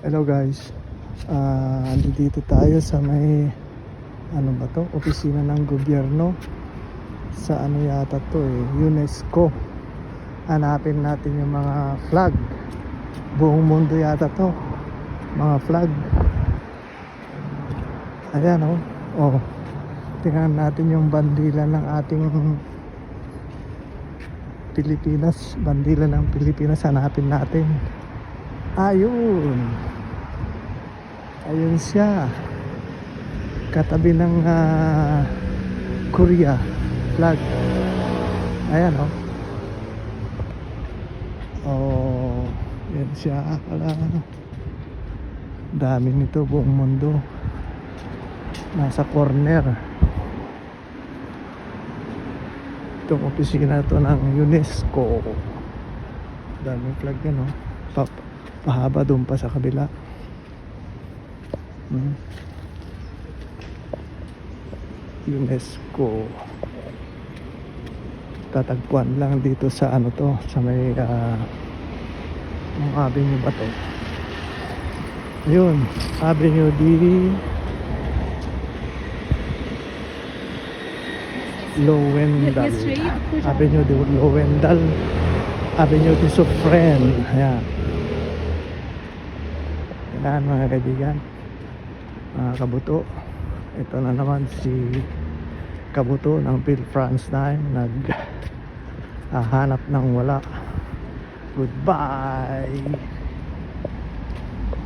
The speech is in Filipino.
Hello guys, andito tayo sa may ano ba to? Opisina ng gobyerno sa ano yata to UNESCO. Hanapin natin yung mga flag. Buong mundo yata to, mga flag. Ayan oh, tingnan natin yung bandila ng ating Pilipinas. Bandila ng Pilipinas, hanapin natin. Ayun siya, katabi ng Korea flag. Ayan oh, yan siya pala. Dami nito, buong mundo. Nasa corner itong opisina to ng UNESCO. Daming flag yan pahaba doon pa sa kabila. UNESCO. Tatagpuan lang dito sa ano to, sa may avenue ba to? Ayun, Avenue D Lowendal. Avenue D Lowendal, Avenue D Sufren. Ayan. Yan mga kaibigan, mga kabuto. Ito na naman si kabuto ng Phil France 9 naghahanap ng wala. Goodbye.